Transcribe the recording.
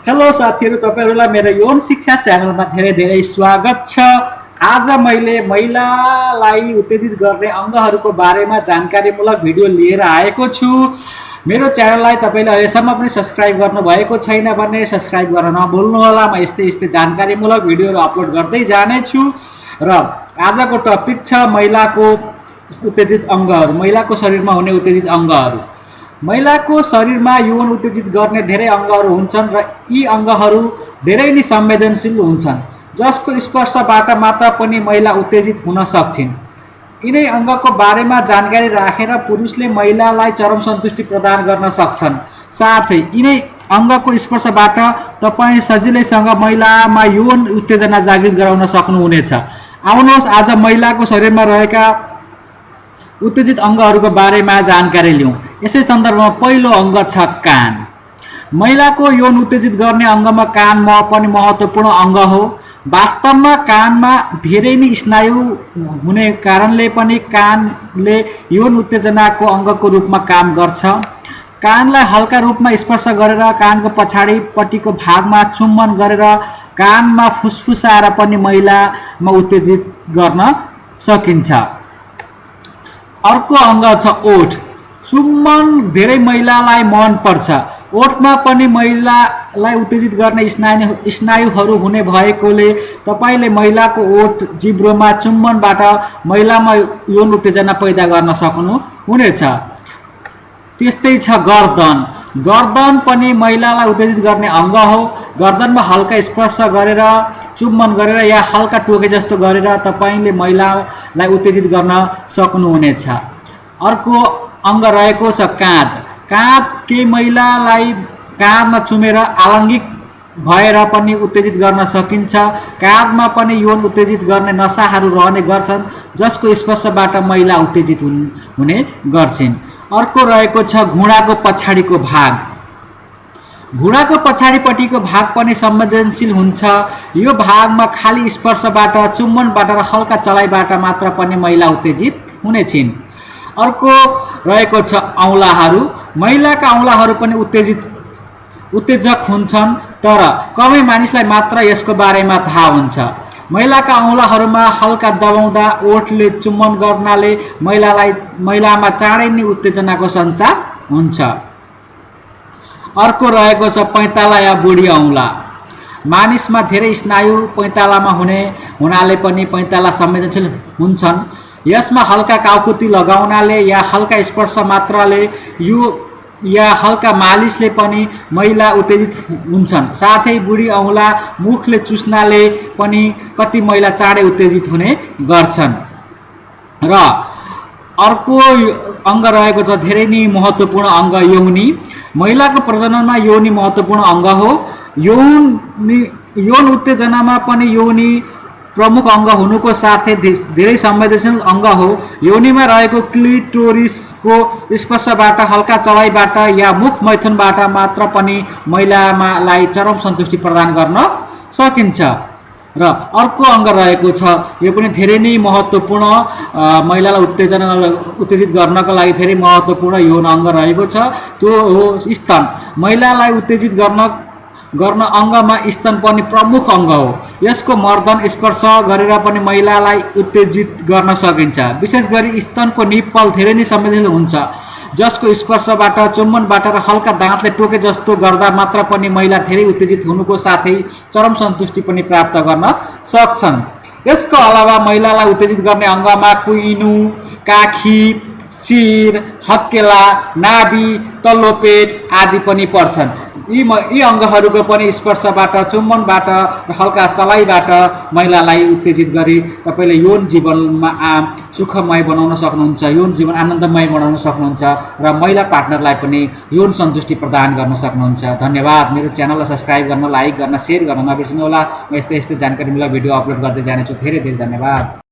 Hello साथीहरू, तपाईहरुलाई मेरो यौन शिक्षा च्यानलमा धेरै धेरै स्वागत छ। आज मैले महिलालाई उत्तेजित गर्ने अङ्गहरूको बारेमा जानकारीमूलक भिडियो लिएर आएको छु। मेरो च्यानललाई तपाईले अहिलेसम्म पनि सब्स्क्राइब गर्नुभएको छैन भने सब्स्क्राइब गर्न नभुल्नुहोला। म यस्तै यस्तै जानकारीमूलक भिडियोहरू अपलोड गर्दै जानेछु। र आजको टपिक छ महिलाको उत्तेजित अङ्गहरू, महिलाको शरीरमा हुने उत्तेजित अङ्गहरू। महिलाको शरीरमा यौन उत्तेजित गर्ने धेरै अङ्गहरू हुन्छन् र यी अङ्गहरू धेरै नै संवेदनशील हुन्छन्, जसको स्पर्शबाट मात्र पनि महिला उत्तेजित हुन सक्छिन्। यिनै अङ्गको बारेमा जानकारी राखेर पुरुषले महिलालाई चरम सन्तुष्टि प्रदान गर्न सक्छन्। साथै यिनै अङ्गको स्पर्शबाट तपाईँ सजिलैसँग महिलामा यौन उत्तेजना जागृत गराउन सक्नुहुनेछ। आउनुहोस् आज महिलाको शरीरमा रहेका उत्तेजित अङ्गहरूको बारेमा जानकारी लिउँ। यसै सन्दर्भमा पहिलो अङ्ग छ कान। महिलाको यौन उत्तेजित गर्ने अङ्गमा कान पनि महत्त्वपूर्ण अङ्ग हो। वास्तवमा कानमा धेरै नै स्नायु हुने कारणले पनि कानले यौन उत्तेजनाको अङ्गको रूपमा काम गर्छ। कानलाई हल्का रूपमा स्पर्श गरेर कानको पछाडिपट्टिको भागमा चुम्बन गरेर कानमा फुसफुसाएर पनि महिलामा उत्तेजित गर्न सकिन्छ। अर्को अङ्ग छ ओठ। चुम्बन धेरै महिलालाई मन पर्छ। ओठमा पनि महिलालाई उत्तेजित गर्ने स्नायुहरू हुने भएकोले तपाईँले महिलाको ओठ जिब्रोमा चुम्बनबाट महिलामा यौन उत्तेजना पैदा गर्न सक्नुहुनेछ। त्यस्तै छ गर्दन। गर्दन पनि महिलालाई उत्तेजित गर्ने अङ्ग हो। गर्दनमा हल्का स्पर्श गरेर चुम्बन गरेर या हल्का टोके जस्तो गरेर तपाईँले महिलालाई उत्तेजित गर्न सक्नुहुनेछ। अर्को अङ्ग रहेको छ काँध। काँध केही महिलालाई काँधमा चुमेर आलङ्गिक भएर पनि उत्तेजित गर्न सकिन्छ। काँधमा पनि यौन उत्तेजित गर्ने नसाहरू रहने गर्छन्, जसको स्पर्शबाट महिला उत्तेजित हुने गर्छिन्। अर्को रहेको छ घुँडाको पछाडिको भाग। घुँडाको पछाडिपट्टिको भाग पनि संवेदनशील हुन्छ। यो भागमा खाली स्पर्शबाट, चुम्बनबाट र हल्का चलाइबाट मात्र पनि महिला उत्तेजित हुनेछिन्। अर्को रहेको छ औँलाहरू। महिलाका औँलाहरू पनि उत्तेजक हुन्छन्, तर कमै मानिसलाई मात्र यसको बारेमा थाहा हुन्छ। महिलाका औँलाहरूमा हल्का दबाउँदा ओठले चुम्बन गर्नाले महिलामा चाँडै नै उत्तेजनाको सञ्चार हुन्छ। अर्को रहेको छ पैँताला या बुढी औँला। मानिसमा धेरै स्नायु पैँतालामा हुनाले पनि पैँताला संवेदनशील हुन्छन्। यसमा हल्का काउकुती लगाउनाले या हल्का स्पर्श मात्रले या हल्का मालिसले पनि महिला उत्तेजित हुन्छन्। साथै बुढी औँला मुखले चुस्नाले पनि कति महिला चाँडै उत्तेजित हुने गर्छन्। र अर्को अङ्ग रहेको छ धेरै नै महत्त्वपूर्ण अङ्ग योनि। महिलाको प्रजननमा योनि महत्त्वपूर्ण अङ्ग हो। यौन उत्तेजनामा पनि योनि प्रमुख अङ्ग हुनुको साथै धेरै संवेदनशील अङ्ग हो। योनिमा रहेको क्लिटोरिसको स्पर्शबाट, हल्का चलाइबाट या मुख मैथुनबाट मात्र पनि महिलालाई चरम सन्तुष्टि प्रदान गर्न सकिन्छ। र अर्को अङ्ग रहेको छ, यो पनि धेरै नै महत्त्वपूर्ण, महिलालाई उत्तेजित गर्नको लागि धेरै महत्त्वपूर्ण यौन अङ्ग रहेको छ, त्यो हो स्तन। महिलालाई उत्तेजित गर्न अङ्गमा स्तन पनि प्रमुख अङ्ग हो। यसको मर्दन स्पर्श गरेर पनि महिलालाई उत्तेजित गर्न सकिन्छ। विशेष गरी स्तनको निप्पल धेरै नै संवेदनशील हुन्छ, जसको स्पर्शबाट, चुम्बनबाट र हल्का दाँतले टोके जस्तो गर्दा मात्र पनि महिला धेरै उत्तेजित हुनुको साथै चरम सन्तुष्टि पनि प्राप्त गर्न सक्छन्। यसको अलावा महिलालाई उत्तेजित गर्ने अङ्गमा कुइनो, काखी, शिर, हत्केला, नाभि, तल्लो पेट आदि पनि पर्छन्। यी अङ्गहरूको पनि स्पर्शबाट, चुम्बनबाट र हल्का चलाइबाट महिलालाई उत्तेजित गरी तपाईँले यौन जीवनमा सुखमय बनाउन सक्नुहुन्छ, यौन जीवन आनन्दमय बनाउन सक्नुहुन्छ र महिला पार्टनरलाई पनि यौन सन्तुष्टि प्रदान गर्न सक्नुहुन्छ। धन्यवाद। मेरो च्यानललाई सब्स्क्राइब गर्न, लाइक गर्न, सेयर गर्न नबिर्सिनुहोला। म यस्तै जानकारीमूलक भिडियो अपलोड गर्दै जानेछु। धेरै धेरै धन्यवाद।